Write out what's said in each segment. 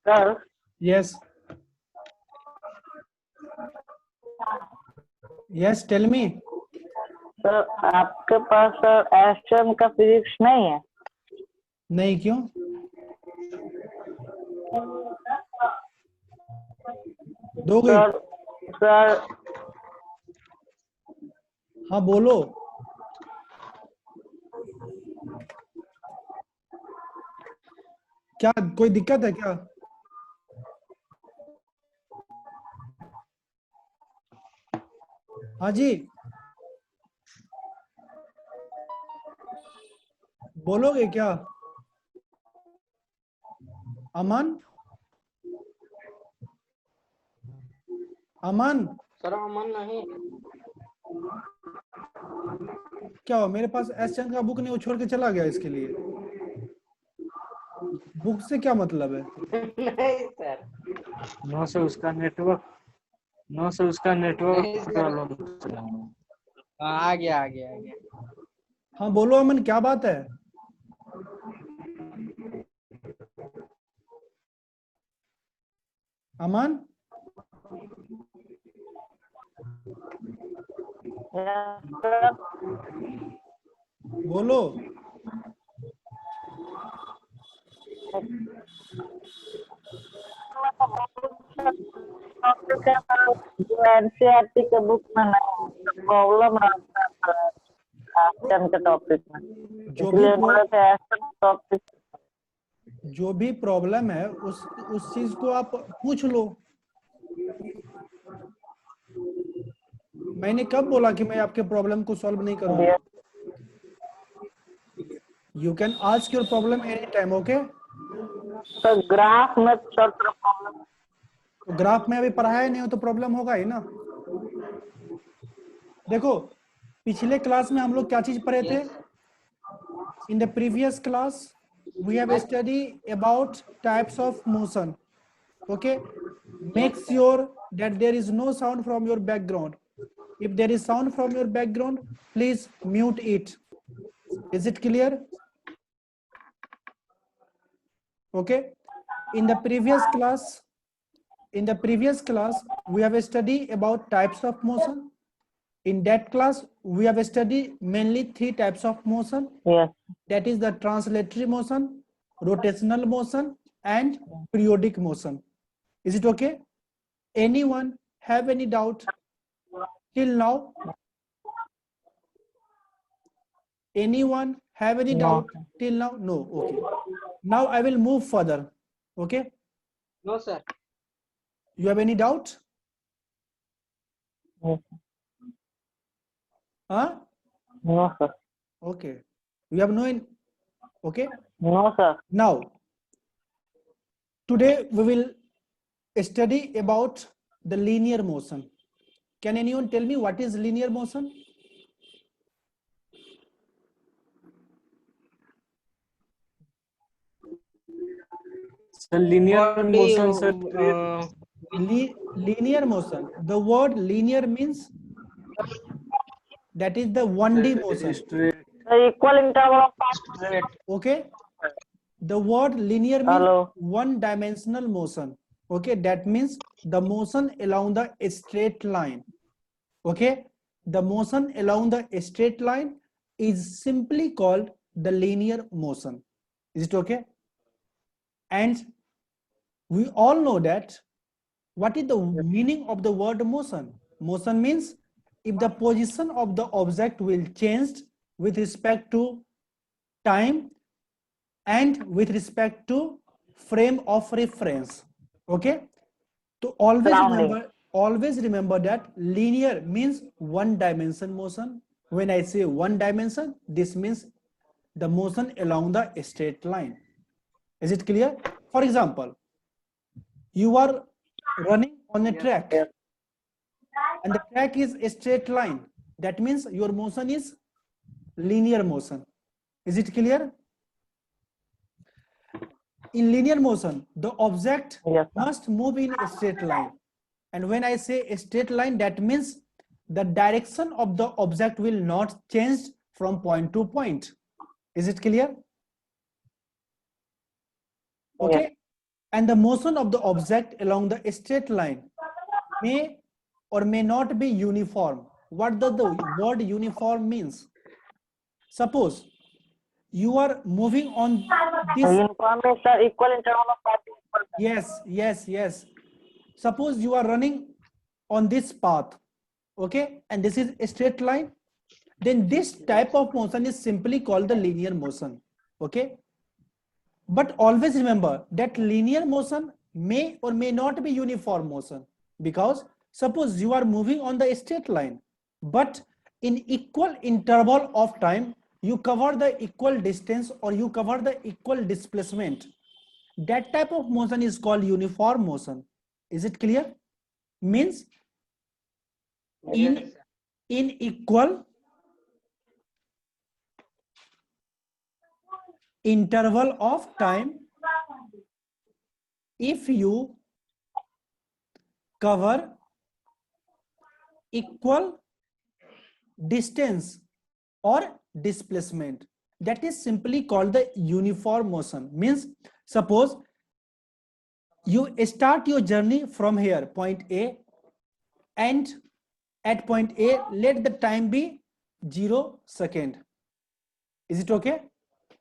Sir Yes. Yes, tell me. Sir आपके पास sir एस्ट्रम का physics नहीं है? नहीं, क्यों? दोगे? सर सर हाँ बोलो। क्या कोई दिक्कत है क्या? हाँ जी, बोलोगे क्या? अमन, अमन, सर अमन नहीं। क्या हो? मेरे पास एस चंद का बुक नहीं, वो छोड़ के चला गया। इसके लिए बुक से क्या मतलब है? नहीं सर। नो से उसका नेटवर्क नहीं सर। प्रॉब्लम। हाँ, आ गया आ गया आ गया। हाँ बोलो अमन, क्या बात है? अमन, सर बोलो। एनसीईआरटी के बुक में नहीं प्रॉब्लम रहता है एस्ट्रम के टॉपिक में, जो भी इसलिए बोले थे एस्ट्रम टॉपिक। जो भी प्रॉब्लम है उस चीज को आप पूछ लो। मैंने कब बोला कि मैं आपके प्रॉब्लम को सॉल्व नहीं करूंगा? You can ask your problem any time, okay? तो ग्राफ में सर प्रॉब्लम तो ग्राफ में अभी पढ़ाया नहीं हो तो प्रॉब्लम होगा ही ना। देखो, पिछले क्लास में हम लोग क्या चीज पढ़े थे? In the previous class we have study about types of motion, okay? Make sure that there is no sound from your background. If there is sound from your background, please mute it. Is it clear? Okay. In the previous class, we have studied about types of motion. In that class, we have studied mainly 3 types of motion. Yes. That is the translatory motion, rotational motion, and periodic motion. Is it okay? Anyone have any doubt till now? Anyone have any doubt till now? No. Okay. Now I will move further. Okay. No sir. You have any doubt? Yes. Huh? No sir. Okay. You have no. Okay. No sir. Now, today we will study about the linear motion. Can anyone tell me what is linear motion? Sir linear motion sir, Linear motion. The word linear means that is the 1D motion. straight, The equal interval of time. Okay. The word linear means Hello. one-dimensional motion. Okay, that means the motion along the straight line. Okay, the motion along the straight line is simply called the linear motion. Is it okay? And we all know that what is the meaning of the word motion? Motion means if the position of the object will change with respect to time and with respect to frame of reference. Okay, so always remember that linear means one dimension motion. When I say one dimension, this means the motion along the straight line. Is it clear? For example, you are running on a track and the track is a straight line. That means your motion is linear motion. Is it clear? In linear motion, the object must move in a straight line. And when I say a straight line, that means the direction of the object will not change from point to point. Is it clear? Okay. and the motion of the object along the straight line may or may not be uniform. What does the word uniform means? Suppose you are moving on this. Uniform is the equal interval of 40%. Yes. Suppose you are running on this path, okay, and this is a straight line. Then this type of motion is simply called the linear motion, okay. But always remember that linear motion may or may not be uniform motion, because suppose you are moving on the straight line, but in equal interval of time you cover the equal distance or you cover the equal displacement. That type of motion is called uniform motion. Is it clear? Means in equal interval of time, if you cover equal distance or displacement, that is simply called the uniform motion. Means suppose you start your journey from here, point A, and at point A let the time be 0 second. Is it okay?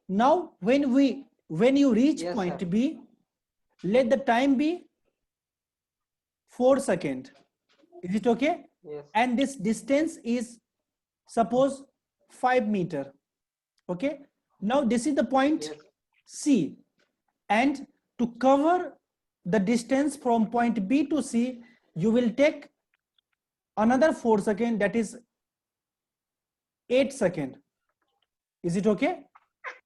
Now when you reach Yes, point sir. B, let the time be 4 second. Is it okay? Yes. And this distance is suppose 5 meter. Okay, now this is the point Yes. C, and to cover the distance from point B to C you will take another 4 second, that is 8 second. Is it okay?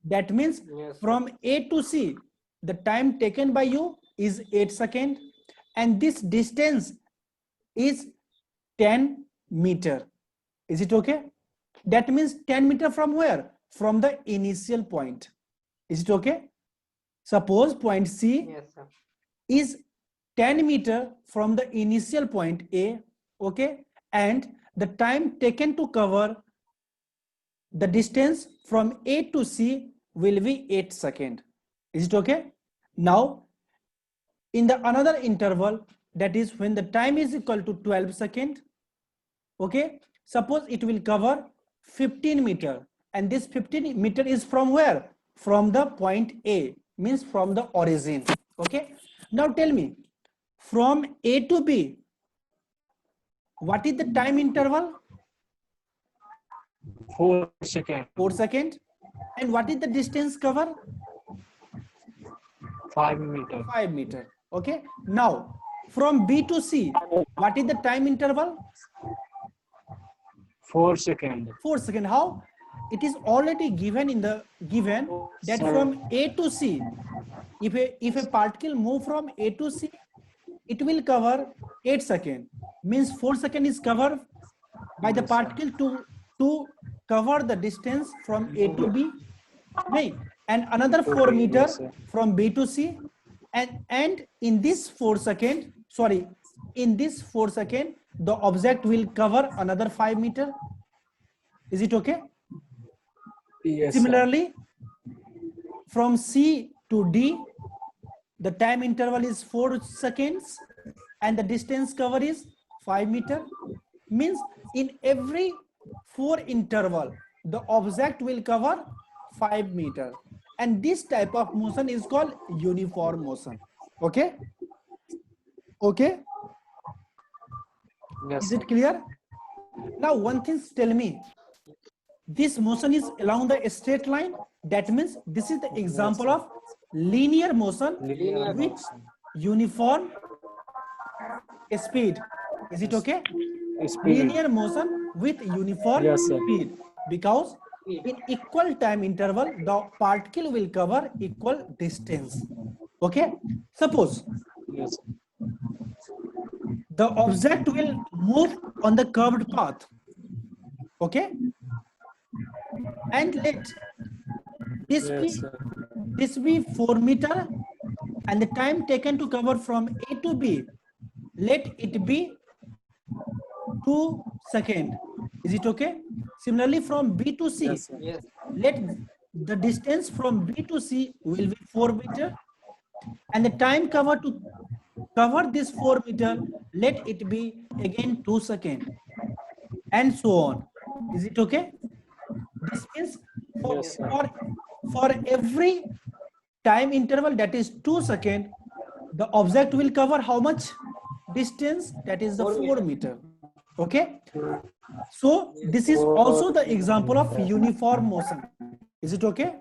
That means Yes. from A to C the time taken by you is 8 second, and this distance is 10 meter. Is it okay? That means 10 meter from where? From the initial point. Is it okay? Suppose point C Yes, sir. is 10 meter from the initial point A, okay, and the time taken to cover the distance from A to C will be 8 seconds. Is it okay? Now in the another interval, that is when the time is equal to 12 seconds, okay, suppose it will cover 15 meter, and this 15 meter is from where? From the point A, means from the origin. Okay, now tell me, from A to B, what is the time interval? 4 seconds. 4 seconds. And what is the distance cover? 5 meters. 5 meter. Okay, now from B to C, what is the time interval? 4 seconds. 4 seconds. How? It is already given in the given that from A to C, if a particle move from A to C, it will cover 8 seconds. Means 4 seconds is covered by the particle to cover the distance from A to B, right? And another 4 meter Yes, sir. from B to C, and in this 4 second, sorry, in this 4 second, the object will cover another 5 meter. Is it okay? Yes, sir. Similarly, from C to D, the time interval is 4 seconds and the distance cover is 5 meter. Means in every 4 interval, the object will cover 5 meter. And this type of motion is called uniform motion. Okay? Okay? Yes, Is sir. it clear? Now one thing, tell me, this motion is along the straight line. That means this is the example of linear motion Linear with motion. uniform speed. Is it okay? Speed. Linear motion with uniform Yes, sir. speed, because in equal time interval the particle will cover equal distance. Okay, suppose Yes. the object will move on the curved path, okay, and let this be Yes, sir. 4 meter, and the time taken to cover from A to B, let it be 2 seconds. Is it okay? Similarly, from B to C, Yes, sir. Yes. let the distance from B to C will be 4 meter, and the time cover to cover this 4 meter, let it be again 2 seconds, and so on. Is it okay? This means Yes, sir. for every time interval, that is 2 seconds, the object will cover how much distance? That is the 4 meter. Okay. So this is also the example of uniform motion. Is it okay?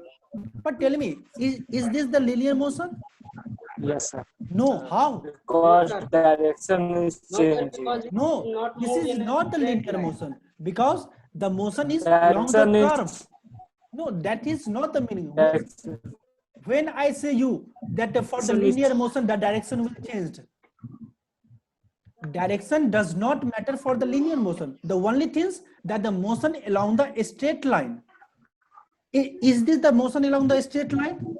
But tell me, is this the linear motion? Yes, sir. No. How? Because direction is No, sir, changing. because it No, will not this move is in a not the straight linear line. motion, because the motion is along the Direction curve. is No, that is not the meaning. direction When I say you that for the is linear motion, the direction will change. Direction does not matter for the linear motion. The only things that the motion along the straight line. Is this the motion along the straight line?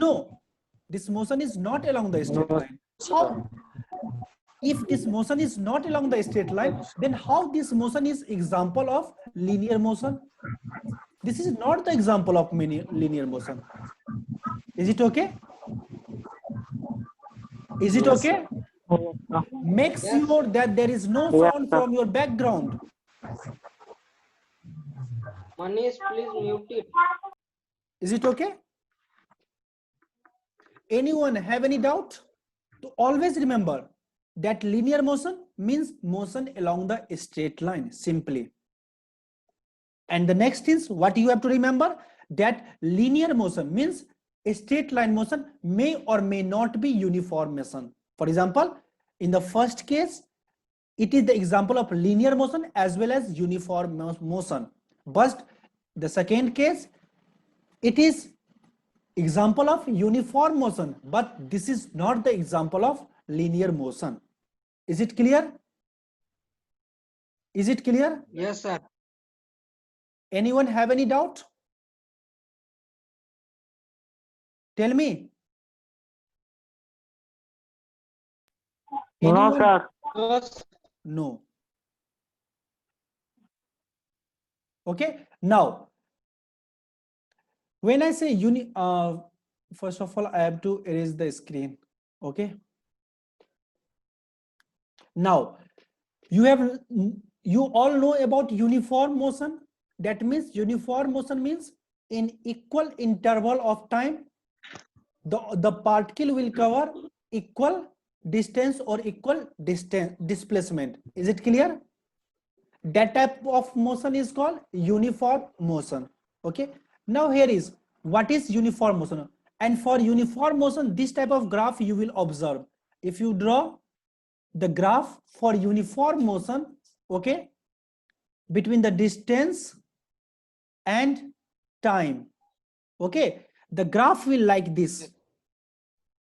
No, this motion is not along the straight no, line. sir. How? If this motion is not along the straight line, then how this motion is example of linear motion? This is not the example of linear motion. Is it okay? Is it Yes, okay? Make Yes. sure that there is no sound from your background. Manish, please mute it. Is it okay? Anyone have any doubt? To always remember that linear motion means motion along the straight line, simply. And the next is what you have to remember, that linear motion means a straight line motion may or may not be uniform motion. For example, in the first case, it is the example of linear motion as well as uniform motion. But the second case, it is example of uniform motion, but this is not the example of linear motion. Is it clear? Is it clear? Yes, sir. Anyone have any doubt? Tell me. No, Anyone? sir. No, sir. No. Okay. Now, when I say first of all, I have to erase the screen. Okay. Now, you all know about uniform motion. That means uniform motion means in equal interval of time, the particle will cover equal distance or equal distance displacement. Is it clear? That type of motion is called uniform motion. Okay. Now here is what is uniform motion. And for uniform motion, this type of graph you will observe. If you draw the graph for uniform motion, okay, between the distance and time, okay, the graph will like this.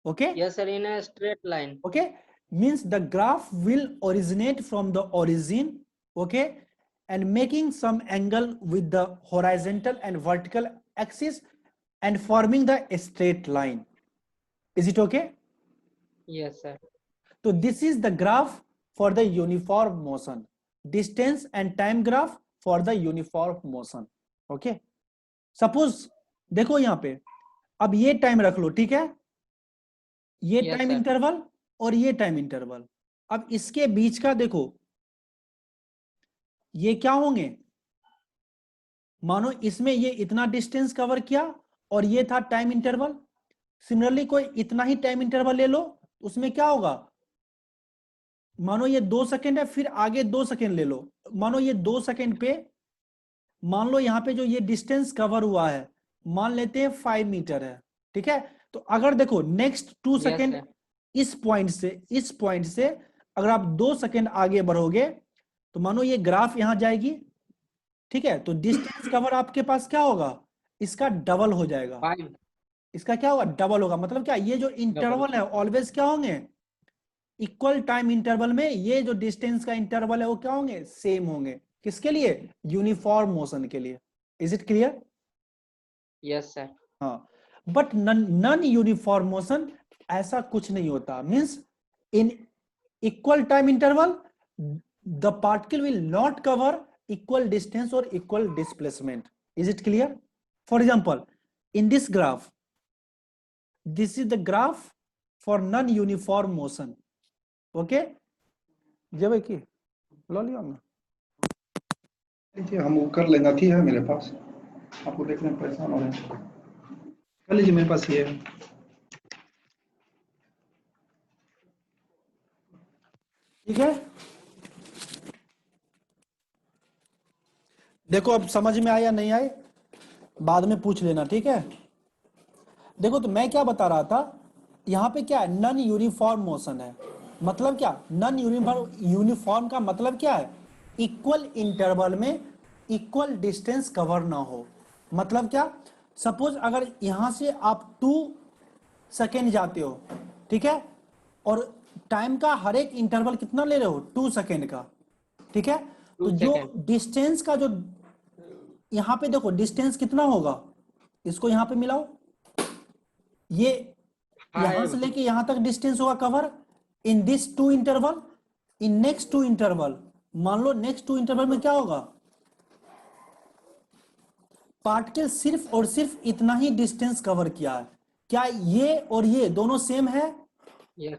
Okay. Yes, sir, in a straight line. Okay, means the graph will originate from the origin, okay, and making some angle with the horizontal and vertical axis and forming the straight line. Is it okay? Yes, sir. So this is the graph for the uniform motion, distance and time graph for the uniform motion. Okay, suppose देखो यहाँ पे अब ये time रख लो, ठीक है, ये Yes, time sir. Interval और ये टाइम इंटरवल. अब इसके बीच का देखो, ये क्या होंगे, मानो इसमें ये इतना डिस्टेंस कवर किया और ये था टाइम इंटरवल. सिमिलरली कोई इतना ही टाइम इंटरवल ले लो, उसमें क्या होगा, मानो ये 2 सेकंड है, फिर आगे 2 सेकंड ले लो, मानो ये 2 सेकंड पे, मान लो यहाँ पे जो ये डिस्टेंस कवर हुआ है, मान लेते हैं 5 मीटर है, ठीक है. तो अगर देखो नेक्स्ट 2 सेकंड sir. इस पॉइंट से अगर आप 2 सेकंड आगे बढ़ोगे तो मानो ये ग्राफ यहां जाएगी, ठीक है, तो डिस्टेंस कवर आपके पास क्या होगा, इसका डबल हो जाएगा. 5. इसका क्या होगा, डबल होगा. मतलब क्या, ये जो इंटरवल है ऑलवेज क्या होंगे, इक्वल टाइम इंटरवल में ये जो डिस्टेंस का इंटरवल है वो क्या होंगे, सेम होंगे. किसके लिए, यूनिफॉर्म मोशन के लिए. Is it clear? Yes, sir. हाँ. बट नॉन यूनिफॉर्म मोशन ऐसा कुछ नहीं होता. Means in equal time interval the particle will not cover equal distance or equal displacement. Is it clear? For example, in this graph, this is the graph for non-uniform motion. Okay? जब है कि लो लियो ना लीजिए, हम वो कर लेंगे, थी है मेरे पास, आपको देखने में परेशान हो रहे हैं, कर लीजिए, मेरे पास ये है। ठीक है, देखो अब समझ में आया नहीं आए बाद में पूछ लेना, ठीक है। देखो तो मैं क्या बता रहा था, यहाँ पे क्या है, नॉन यूनिफॉर्म मोशन है। मतलब क्या, नॉन यूनिफॉर्म का मतलब क्या है, इक्वल इंटरवल में इक्वल डिस्टेंस कवर ना हो। मतलब क्या, सपोज अगर यहाँ से आप 2 सेकेंड जाते हो, ठीक है, और टाइम का हर एक इंटरवल कितना ले रहे हो, 2 सेकेंड का, ठीक है। तो 2 जो सेकंड। डिस्टेंस का जो यहाँ पे देखो डिस्टेंस कितना होगा, इसको यहाँ पे मिलाओ, ये यहां से लेके यहां तक डिस्टेंस होगा cover in this 2 interval. In next 2 interval, मान लो नेक्स्ट 2 इंटरवल में क्या होगा, पार्टिकल सिर्फ और सिर्फ इतना ही डिस्टेंस कवर किया है। क्या ये और ये दोनों सेम है? यस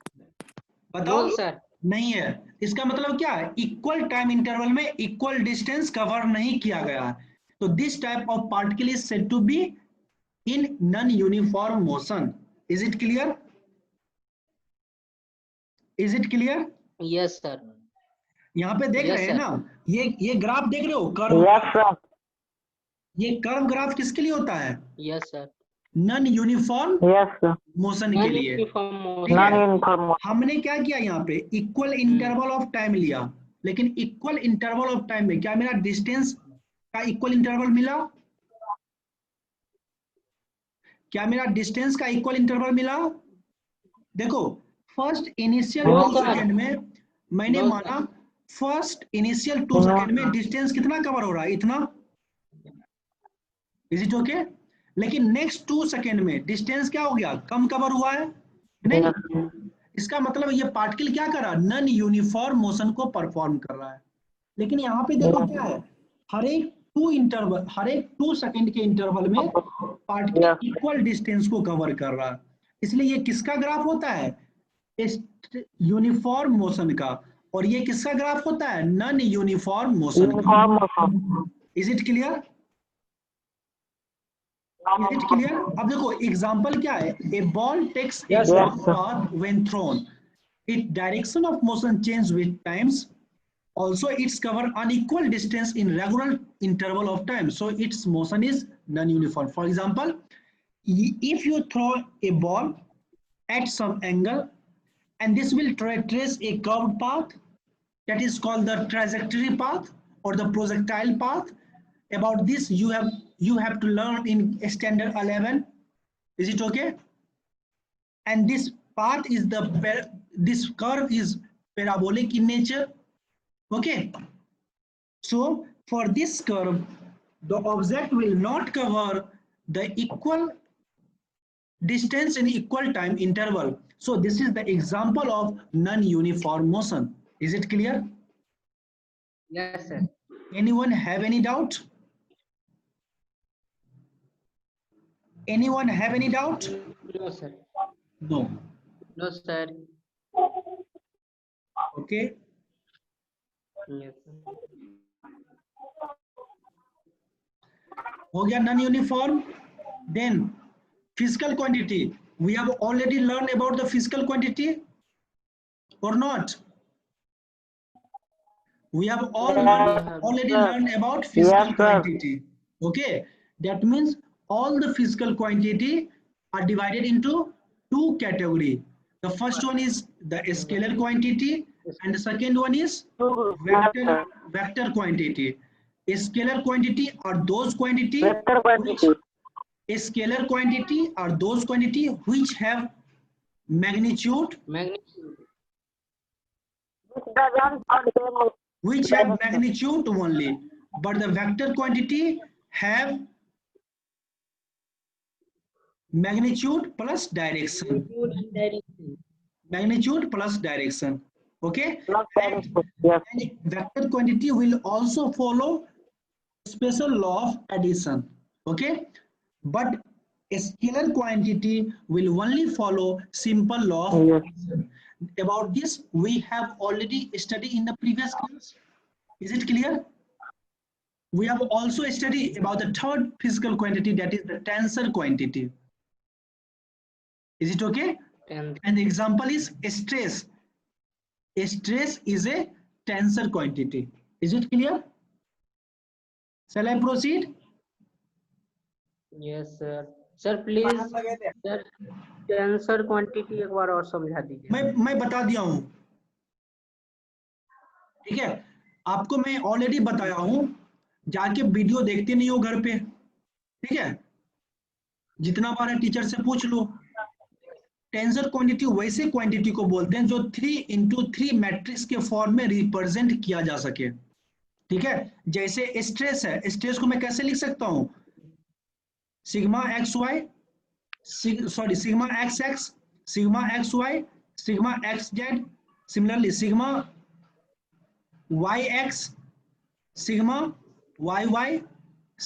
बताओ। नो सर, नहीं है। इसका मतलब क्या है, इक्वल टाइम इंटरवल में इक्वल डिस्टेंस कवर नहीं किया गया है। तो this type of particle is said to be in non uniform motion. Is it clear? Is it clear? Yes sir, यहाँ पे देख Yes, रहे हैं sir. ना, ये ग्राफ देख रहे हो, कर्व। यस सर, ये कर्व ग्राफ किसके लिए होता है? Yes sir, non uniform yes sir, motion के नॉन लिए। यूनिफॉर्म ठीक नॉन है, यूनिफॉर्म। हमने क्या किया यहाँ पे, इक्वल इंटरवल ऑफ टाइम लिया, लेकिन इक्वल इंटरवल ऑफ टाइम में क्या मेरा डिस्टेंस का इक्वल इंटरवल मिला? क्या मेरा डिस्टेंस का इक्वल इंटरवल मिला? देखो first initial No, 2 sir. Second में मैंने No, माना, फर्स्ट इनिशियल 2 सेकेंड में डिस्टेंस कितना कवर हो रहा है, इतना। Is it okay? लेकिन नेक्स्ट 2 सेकेंड में डिस्टेंस क्या हो गया, कम कवर हुआ है नहीं। इसका मतलब ये पार्टिकल क्या कर रहा है, नॉन यूनिफॉर्म मोशन को परफॉर्म कर रहा है। लेकिन यहाँ पे देखो क्या है, हर एक 2 सेकेंड के इंटरवल में पार्टिकल इक्वल डिस्टेंस को कवर कर रहा है। इसलिए ये किसका ग्राफ होता है, यूनिफॉर्म मोशन का। और ये किसका ग्राफ होता है, नॉन यूनिफॉर्म मोशन का। Is it clear? Is it clear? अब देखो एग्जांपल क्या है, ए ball takes a Yes, sir. path when thrown, its direction of motion change with times, also its cover unequal distance in regular interval of time, so its motion is non-uniform. For example, if you throw a ball at some angle and this will trace a curved path, that is called the trajectory path or the projectile path. About this you have to learn in standard 11. Is it okay? And this path is this curve is parabolic in nature. Okay, so for this curve the object will not cover the equal distance in equal time interval. So this is the example of non-uniform motion. Is it clear? yes sir, Anyone have any doubt? Anyone have any doubt? no sir, No. no sir, Okay, yes sir. हो गया non uniform. Then physical quantity, we have already learned about the physical quantity or not? We have already learned about physical Yes, sir. quantity. Okay, that means all the physical quantity are divided into 2 categories. The first one is the scalar quantity and the second one is vector quantity. A scalar quantity are those quantity Vector quantity. A scalar quantity are those quantity which have magnitude Magnitude, which have magnitude only, but the vector quantity have magnitude plus direction. and direction. Magnitude plus direction. Okay, Yes. and vector quantity will also follow special law of addition. Okay, but A scalar quantity will only follow simple law of Yes. addition. About this we have already studied in the previous class. Is it clear? We have also studied about the third physical quantity, that is the tensor quantity. Is it okay? And And the example is stress. A stress is a tensor quantity. Is it clear? Shall I proceed? yes sir. Sir please sir tensor quantity एक बार और समझा दीजिए. मैं बता दिया हूं, ठीक है, आपको मैं ऑलरेडी बताया हूं, जाके वीडियो देखते नहीं हो घर पे, ठीक है, जितना बार है टीचर से पूछ लो। टेंसर क्वांटिटी वैसे क्वांटिटी को बोलते हैं जो 3x3 मैट्रिक्स के फॉर्म में रिप्रेजेंट किया जा सके, ठीक है। जैसे स्ट्रेस है, स्ट्रेस को मैं कैसे लिख सकता हूं, sigma x y, sorry sigma x x, sigma x y, sigma x z, similarly sigma y x, sigma y y,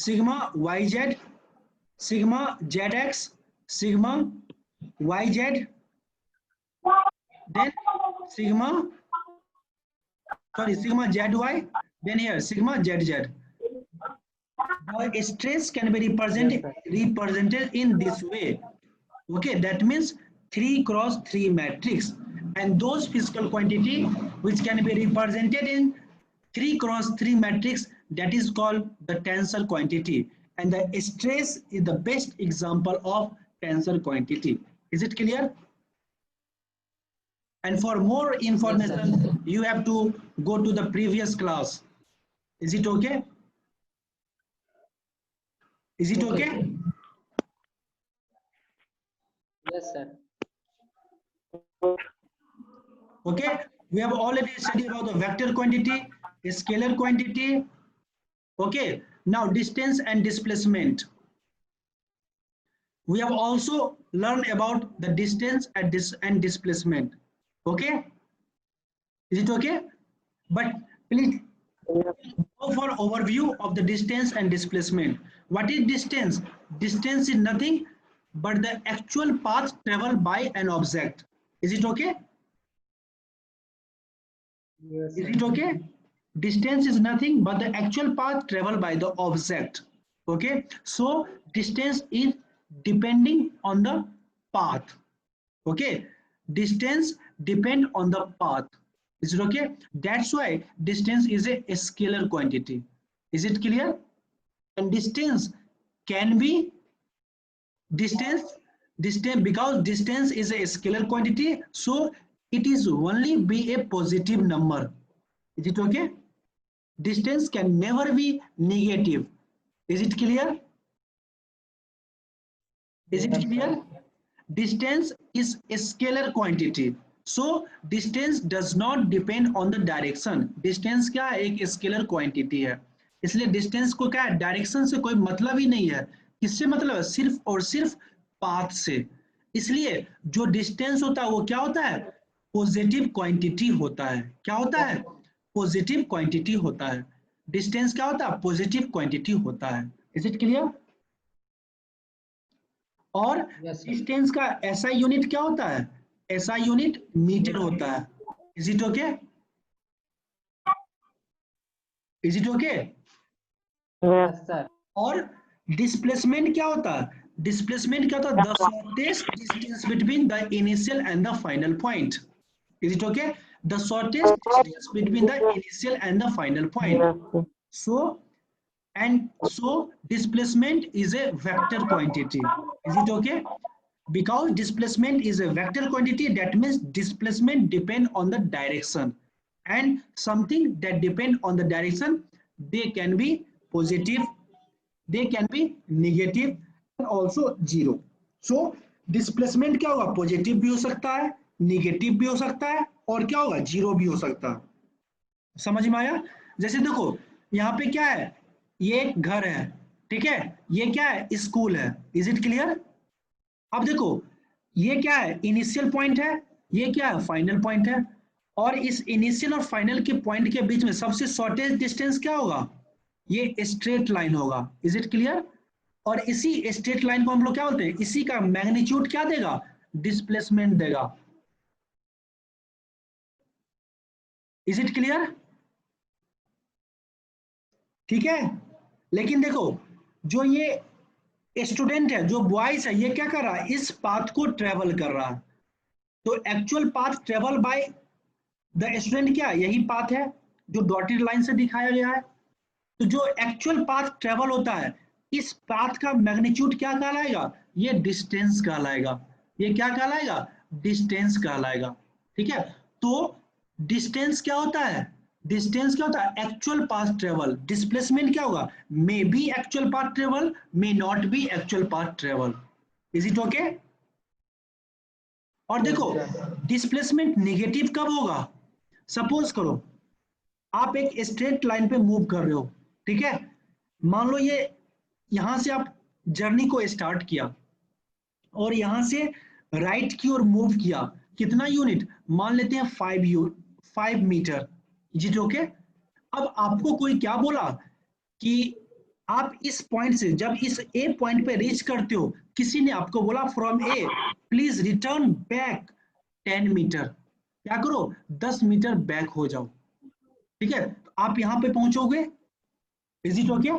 sigma y z, sigma z x, sigma y z, then sigma, sorry, sigma zy, then here sigma zz. The stress can be represented in this way. Okay, that means 3x3 matrix, and those physical quantity which can be represented in 3x3 matrix, that is called the tensor quantity, and the stress is the best example of tensor quantity. Is it clear? And for more information, you have to go to the previous class. Is it okay? Is it okay? yes sir. Okay. We have already studied about the vector quantity, scalar quantity. Okay. Now distance and displacement. We have also learned about the distance and displacement. Okay, is it okay? But please go for overview of the distance and displacement. What is distance? Distance is nothing but the actual path traveled by an object. Is it okay? Yes, Is it okay? Distance is nothing but the actual path traveled by the object. Okay, so distance is depending on the path. Okay, distance depend on the path. Is it okay? That's why distance is a scalar quantity. Is it clear? And distance can be distance because distance is a scalar quantity, so it is only be a positive number. Is it okay? Distance can never be negative. Is it clear? Is it clear? Distance is a scalar quantity, so distance does not depend on the direction. Distance क्या है, एक scalar quantity है, इसलिए distance को क्या है, direction से कोई मतलब ही नहीं है। किससे मतलब है? सिर्फ और सिर्फ पाथ से। इसलिए जो डिस्टेंस होता है वो क्या होता है, पॉजिटिव क्वांटिटी होता है। क्या होता है? पॉजिटिव क्वांटिटी होता है। डिस्टेंस क्या होता है? पॉजिटिव क्वांटिटी होता है। Is it clear? और डिस्टेंस का एसआई यूनिट क्या होता है? एसआई यूनिट मीटर होता है। Is it okay? Is it okay? yes sir. और डिस्प्लेसमेंट क्या होता है? डिस्प्लेसमेंट क्या होता है? The shortest distance between the initial and the final point. Is it okay? The shortest distance between the initial and the final point. So displacement is a vector quantity. Is it okay? Because displacement is a vector quantity, that means displacement depend on the direction, and something that depend on the direction, they can be positive, they can be negative, and also zero. So displacement क्या होगा? Positive भी हो सकता है, negative भी हो सकता है, और क्या होगा? जीरो भी हो सकता है। समझ में आया? जैसे देखो यहाँ पे क्या है, ये एक घर है, ठीक है, ये क्या है? स्कूल है। Is it clear? अब देखो ये क्या है? इनिशियल पॉइंट है, ये क्या है? फाइनल पॉइंट है, और इस इनिशियल और फाइनल के पॉइंट के बीच में सबसे शॉर्टेस्ट डिस्टेंस क्या होगा? ये स्ट्रेट लाइन होगा। Is it clear? और इसी स्ट्रेट लाइन को हम लोग क्या बोलते हैं, इसी का मैग्नीट्यूड क्या देगा, डिस्प्लेसमेंट देगा। Is it clear? ठीक है। लेकिन देखो जो ये स्टूडेंट है, जो बॉयज है, ये क्या कर रहा है, इस पाथ को ट्रेवल कर रहा है। तो actual path travel by the student क्या है, यही पाथ है जो डॉटेड लाइन से दिखाया गया है। तो जो एक्चुअल पाथ ट्रेवल होता है, इस पाथ का मैग्नीट्यूड क्या कहलाएगा, ये डिस्टेंस कहलाएगा। ये क्या कहलाएगा, डिस्टेंस कहलाएगा। ठीक है। तो डिस्टेंस क्या होता है, डिस्टेंस क्या होता है, एक्चुअल पाथ ट्रेवल। डिस्प्लेसमेंट क्या होगा, may be actual path travel, may not be actual path travel. Is it okay? और देखो डिस्प्लेसमेंट नेगेटिव कब होगा, सपोज करो आप एक स्ट्रेट लाइन पे मूव कर रहे हो, ठीक है। मान लो ये यहां से आप जर्नी को स्टार्ट किया और यहां से राइट की ओर मूव किया, कितना यूनिट, मान लेते हैं 5 मीटर। जी ओके। अब आपको कोई क्या बोला कि आप इस पॉइंट से जब इस ए पॉइंट पे रीच करते हो, किसी ने आपको बोला from a please return back 10 metre, क्या करो 10 मीटर बैक हो जाओ। ठीक है। तो आप यहां पे पहुंचोगे। Is it okay?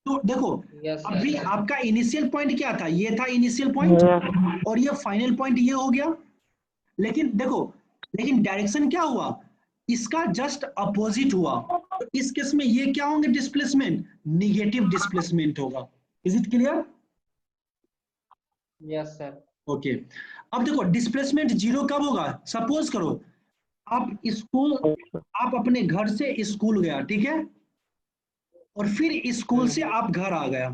तो देखो Yes, sir. अभी आपका इनिशियल पॉइंट क्या था, ये था इनिशियल पॉइंट, और ये फाइनल पॉइंट ये हो गया। लेकिन देखो, लेकिन डायरेक्शन क्या हुआ, इसका जस्ट अपोजिट हुआ। तो इस केस में ये क्या होंगे, डिस्प्लेसमेंट निगेटिव डिस्प्लेसमेंट होगा। Is it clear? Yes, sir. Okay. अब देखो डिस्प्लेसमेंट जीरो कब होगा, सपोज करो आप स्कूल, आप अपने घर से स्कूल गया, ठीक है, और फिर स्कूल से आप घर आ गया,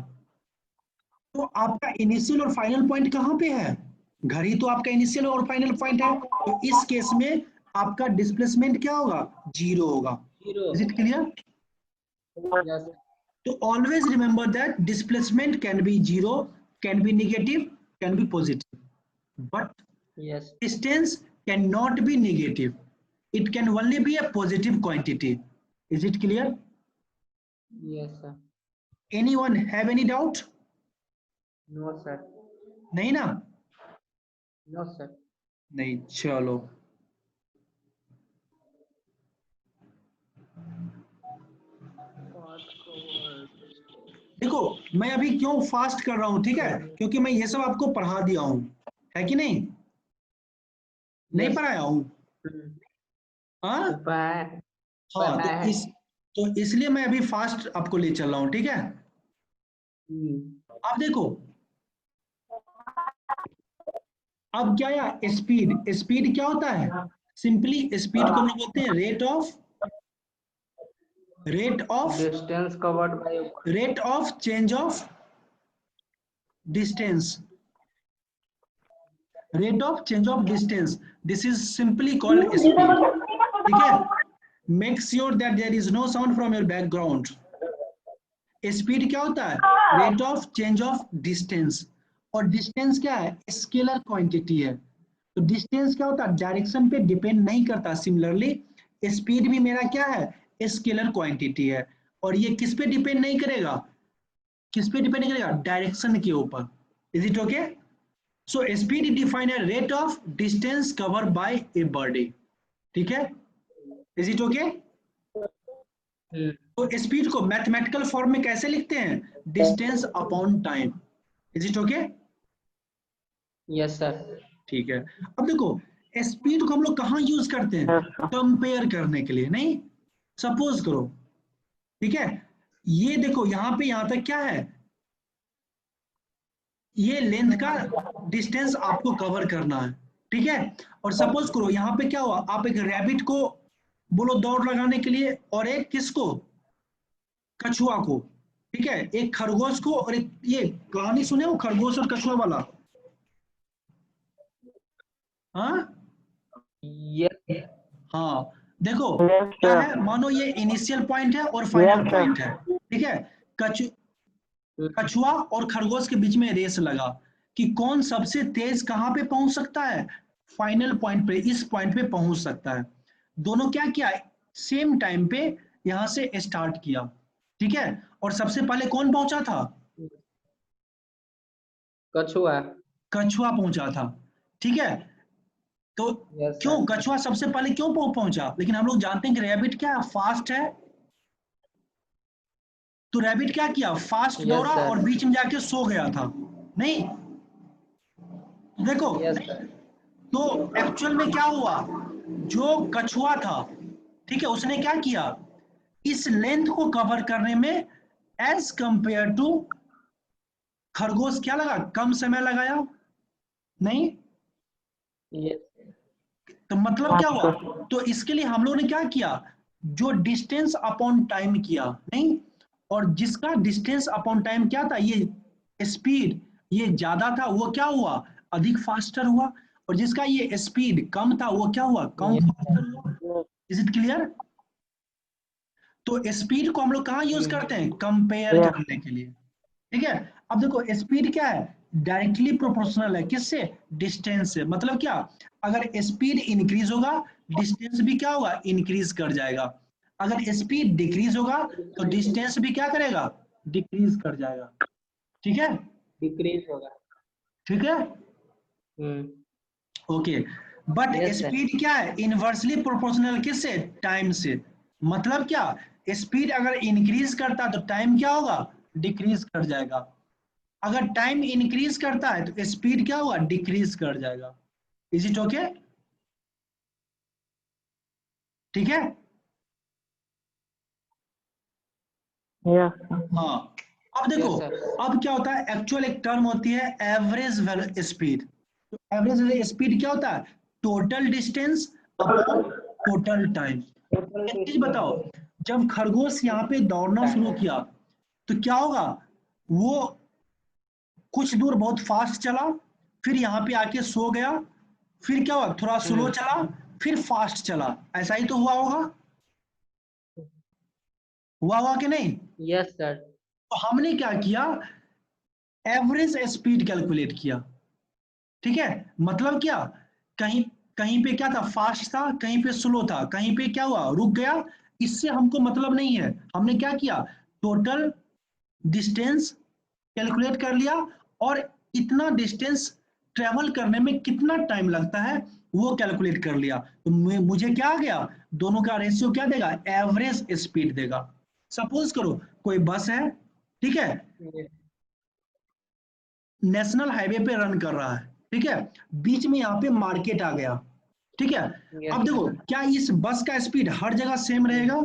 तो आपका इनिशियल और फाइनल पॉइंट कहाँ पे है, घर ही तो आपका इनिशियल और फाइनल पॉइंट है। तो इस केस में आपका डिस्प्लेसमेंट क्या होगा, जीरो होगा। Zero. Is it clear? Yes. तो always remember that displacement can be zero, can be negative, can be positive, but Yes. distance cannot be negative, it can only be a positive quantity. Is it clear? Yes, sir. Anyone have any doubt? No, sir. नहीं ना? No, sir. नहीं, चलो देखो मैं अभी क्यों fast कर रहा हूं, ठीक है, क्योंकि मैं ये सब आपको पढ़ा दिया हूं, है कि नहीं? नहीं Yes. पढ़ाया हूं? हाँ Bye. हाँ। पता है। तो इसलिए मैं अभी फास्ट आपको ले चल रहा हूं, ठीक है। अब देखो अब क्या है, स्पीड। स्पीड क्या होता है, सिंपली स्पीड को हम लोग बोलते हैं rate Distance covered by of change of distance, rate of change of distance, this is simply called speed. ठीक है। Make sure that there is no sound from your background. Speed क्या होता है, rate of change of distance, और distance क्या है, scalar quantity है। तो डिस्टेंस क्या होता है, डायरेक्शन पे डिपेंड नहीं करता। सिमिलरली स्पीड भी मेरा क्या है, स्केलर क्वांटिटी है, और ये किस पे डिपेंड नहीं करेगा, किस पे डिपेंड करेगा, डायरेक्शन के ऊपर। Is it okay? So speed define a rate of distance cover by a body. ठीक है। Is it okay? तो स्पीड को मैथमेटिकल फॉर्म में कैसे लिखते हैं, distance upon time. Is it okay? Yes, sir. ठीक है। अब देखो स्पीड को हम लोग कहाँ यूज करते हैं, कंपेयर करने के लिए। नहीं, सपोज करो, ठीक है, ये देखो यहाँ पे यहाँ तक क्या है, ये लेंथ का डिस्टेंस आपको कवर करना है, ठीक है। और सपोज करो यहाँ पे क्या हुआ, आप एक रैबिट को बोलो दौड़ लगाने के लिए, और एक किसको, कछुआ को, ठीक है, एक खरगोश को, और एक, ये कहानी सुने हो खरगोश और कछुआ वाला? हाँ Yes. हाँ। देखो क्या है, मानो ये इनिशियल पॉइंट है और फाइनल पॉइंट है, ठीक है। कछुआ और खरगोश के बीच में रेस लगा कि कौन सबसे तेज कहां पे पहुंच सकता है, फाइनल पॉइंट पे, इस पॉइंट पे पहुंच सकता है। दोनों क्या किया, सेम टाइम पे यहां से स्टार्ट किया, ठीक है। और सबसे पहले कौन पहुंचा था, कछुआ। कछुआ पहुंचा था, ठीक है। तो यस क्यों सर। कछुआ सबसे पहले क्यों पहुंचा? लेकिन हम लोग जानते हैं कि रैबिट क्या फास्ट है, तो रैबिट क्या किया, फास्ट यस दौड़ा और सर। बीच में जाके सो गया था। नहीं, देखो, यस सर। तो एक्चुअल में क्या हुआ, जो कछुआ था, ठीक है, उसने क्या किया, इस लेंथ को कवर करने में एज कंपेयर टू खरगोश क्या लगा, कम समय लगाया। नहीं, यस तो मतलब क्या हुआ, तो इसके लिए हम लोगों ने क्या किया, जो डिस्टेंस अपॉन टाइम किया, नहीं, और जिसका डिस्टेंस अपॉन टाइम क्या था, ये स्पीड ये ज्यादा था, वो क्या हुआ, अधिक फास्टर हुआ, और जिसका ये स्पीड कम था वो क्या हुआ, कम फास्टर हुआ। Is it clear? तो स्पीड को हम लोग कहाँ यूज करते हैं, कंपेयर Yes. करने के लिए, ठीक है। अब देखो स्पीड क्या है, डायरेक्टली प्रोपोर्शनल है, किससे, डिस्टेंस से। मतलब क्या, अगर स्पीड इंक्रीज होगा डिस्टेंस भी क्या होगा, इंक्रीज कर जाएगा। अगर स्पीड डिक्रीज होगा तो डिस्टेंस भी क्या करेगा, डिक्रीज कर जाएगा। ठीक है, डिक्रीज होगा। ठीक है, okay. But yes sir. Speed क्या है, इनवर्सली प्रोपोर्शनल किससे, टाइम से। मतलब क्या, स्पीड अगर इंक्रीज करता तो टाइम क्या होगा, डिक्रीज कर जाएगा। अगर टाइम इंक्रीज करता है तो स्पीड क्या होगा, डिक्रीज कर जाएगा। Is it okay? ठीक है, Yes. हाँ। अब देखो, यस सर। अब क्या होता है, एक्चुअल एक टर्म होती है एवरेज स्पीड। तो एवरेज स्पीड क्या होता है, total distance upon total time. एक चीज बताओ, जब खरगोश यहाँ पे दौड़ना शुरू किया तो क्या होगा, वो कुछ दूर बहुत फास्ट चला, फिर यहाँ पे आके सो गया, फिर क्या हुआ, थोड़ा स्लो चला, फिर फास्ट चला, ऐसा ही तो हुआ होगा, हुआ होगा कि नहीं? Yes sir. तो हमने क्या किया, एवरेज स्पीड कैलकुलेट किया। ठीक है, मतलब क्या, कहीं कहीं पे क्या था, फास्ट था, कहीं पे स्लो था, कहीं पे क्या हुआ, रुक गया, इससे हमको मतलब नहीं है। हमने क्या किया, टोटल डिस्टेंस कैलकुलेट कर लिया, और इतना डिस्टेंस ट्रेवल करने में कितना टाइम लगता है वो कैलकुलेट कर लिया। तो मुझे क्या आ गया, दोनों का रेशियो क्या देगा, एवरेज स्पीड देगा। सपोज करो कोई बस है, ठीक है, नेशनल हाईवे पे रन कर रहा है, ठीक है, बीच में यहाँ पे मार्केट आ गया, ठीक है। अब देखो, क्या इस बस का स्पीड हर जगह सेम रहेगा?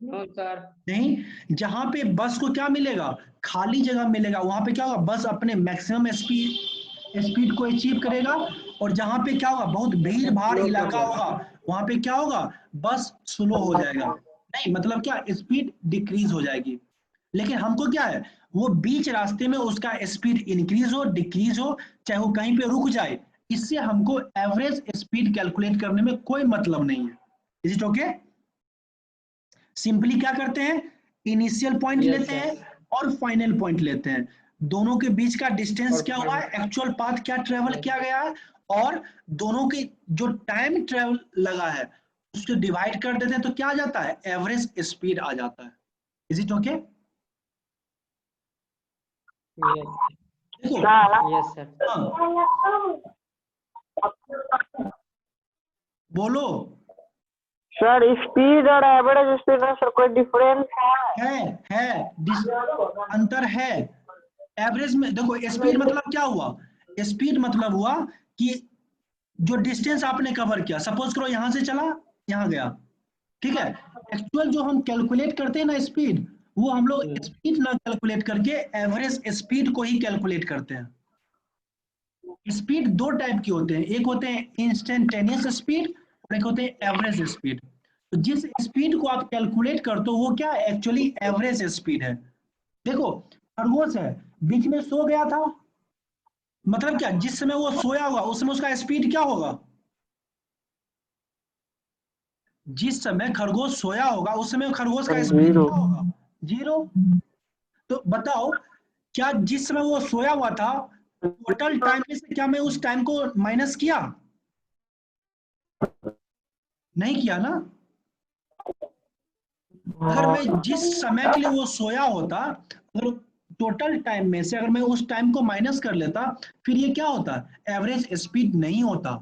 No sir. नहीं, जहां पे बस को क्या मिलेगा, खाली जगह मिलेगा, वहां पे क्या होगा, बस अपने मैक्सिमम स्पीड को अचीव करेगा, और जहां पे क्या होगा, बहुत भीड़ भाड़ इलाका होगा, वहां पे क्या होगा, बस स्लो हो जाएगा। नहीं, मतलब क्या, स्पीड डिक्रीज हो जाएगी। लेकिन हमको क्या है, वो बीच रास्ते में उसका स्पीड इंक्रीज हो डिक्रीज हो, चाहे वो कहीं पे रुक जाए, इससे हमको एवरेज स्पीड कैलकुलेट करने में कोई मतलब नहीं है। Is it okay? सिंपली क्या करते हैं, इनिशियल पॉइंट Yes, लेते sir. हैं और फाइनल पॉइंट लेते हैं, दोनों के बीच का डिस्टेंस और क्या हुआ है, एक्चुअल पाथ क्या ट्रेवल किया गया है, और दोनों के जो टाइम ट्रेवल लगा है उसको डिवाइड कर देते हैं, तो क्या आ जाता है, एवरेज स्पीड आ जाता है। Is it okay? Yes. देखो, Yes, sir. हाँ, बोलो। सर स्पीड और एवरेज स्पीड में सर कोई डिफरेंस है? अंतर है। एवरेज में देखो, स्पीड मतलब क्या हुआ, स्पीड मतलब हुआ कि जो डिस्टेंस आपने कवर किया, सपोज करो यहां से चला यहाँ गया, ठीक है। एक्चुअल जो हम कैलकुलेट करते हैं ना स्पीड, वो हम लोग स्पीड ना कैलकुलेट करके एवरेज स्पीड को ही कैलकुलेट करते हैं। स्पीड दो टाइप की होते हैं, एक होते हैं इंस्टेंटेनियस स्पीड और एक होते हैं एवरेज स्पीड। तो जिस स्पीड को आप कैलकुलेट करते हो वो क्या है, एक्चुअली एवरेज स्पीड है। देखो, खरगोश है, बीच में सो गया था, मतलब क्या, जिस समय वो सोया होगा उस समय उसका स्पीड क्या होगा, जिस समय खरगोश सोया होगा उस समय खरगोश का स्पीड जीरो। क्या होगा, जीरो। तो बताओ, क्या जिस समय वो सोया हुआ था टोटल टाइम में से क्या मैं उस टाइम को माइनस किया, नहीं किया ना। अगर मैं जिस समय के लिए वो सोया होता, अगर टोटल टाइम में से अगर मैं उस टाइम को माइनस कर लेता फिर ये क्या होता, एवरेज स्पीड नहीं होता।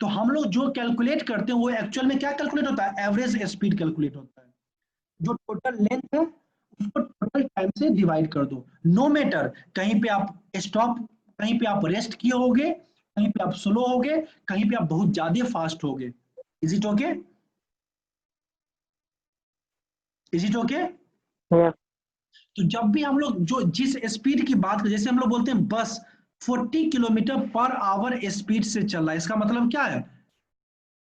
तो हम लोग जो कैलकुलेट करते हैं वो एक्चुअल में क्या कैलकुलेट होता है, एवरेज स्पीड कैलकुलेट होता है। जो टोटल लेंथ है उसको टोटल टाइम से डिवाइड कर दो। नो मैटर कहीं पे आप स्टॉप, कहीं पे आप रेस्ट किए होगे, कहीं पे आप स्लो होगे, कहीं पे आप बहुत ज्यादा फास्ट होगे। Is it okay? Is it okay? Yes. तो जब भी हम लोग जो जिस स्पीड की बात करें, जैसे हम लोग बोलते हैं बस 40 किलोमीटर पर आवर स्पीड से चल रहा है, इसका मतलब क्या है,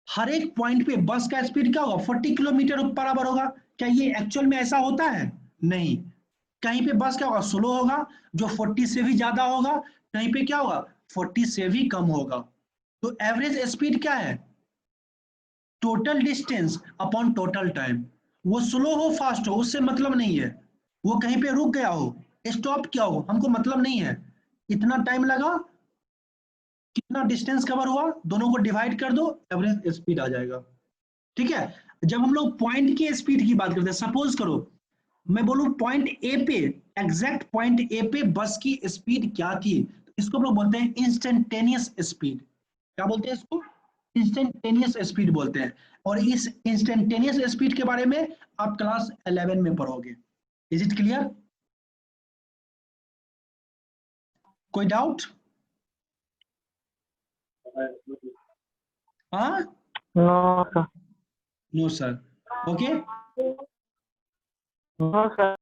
हर एक पॉइंट पे बस का स्पीड क्या होगा, 40 किलोमीटर पर आवर होगा। क्या ये एक्चुअल में ऐसा होता है? नहीं। कहीं पे बस क्या होगा, स्लो होगा, जो 40 से भी ज्यादा होगा, कहीं पे क्या होगा, 40 से भी कम होगा। तो एवरेज स्पीड क्या है, total distance upon total time. वो स्लो हो फास्ट हो उससे मतलब नहीं है, वो कहीं पे रुक गया हो, स्टॉप किया हो, हमको मतलब नहीं है। इतना टाइम लगा, कितना डिस्टेंस कवर हुआ, दोनों को डिवाइड कर दो, एवरेज स्पीड आ जाएगा। ठीक है। जब हम लोग पॉइंट की स्पीड की बात करते हैं, सपोज करो मैं बोलूं पॉइंट ए पे, एग्जैक्ट पॉइंट ए पे बस की स्पीड क्या थी, तो इसको हम लोग बोलते हैं इंस्टेंटेनियस स्पीड। क्या बोलते हैं इसको, इंस्टेंटेनियस स्पीड बोलते हैं। और इस इंस्टेंटेनियस स्पीड के बारे में आप क्लास 11 में पढ़ोगे। Is it clear? कोई डाउट? हाँ, No, sir. No sir. Okay, No, sir.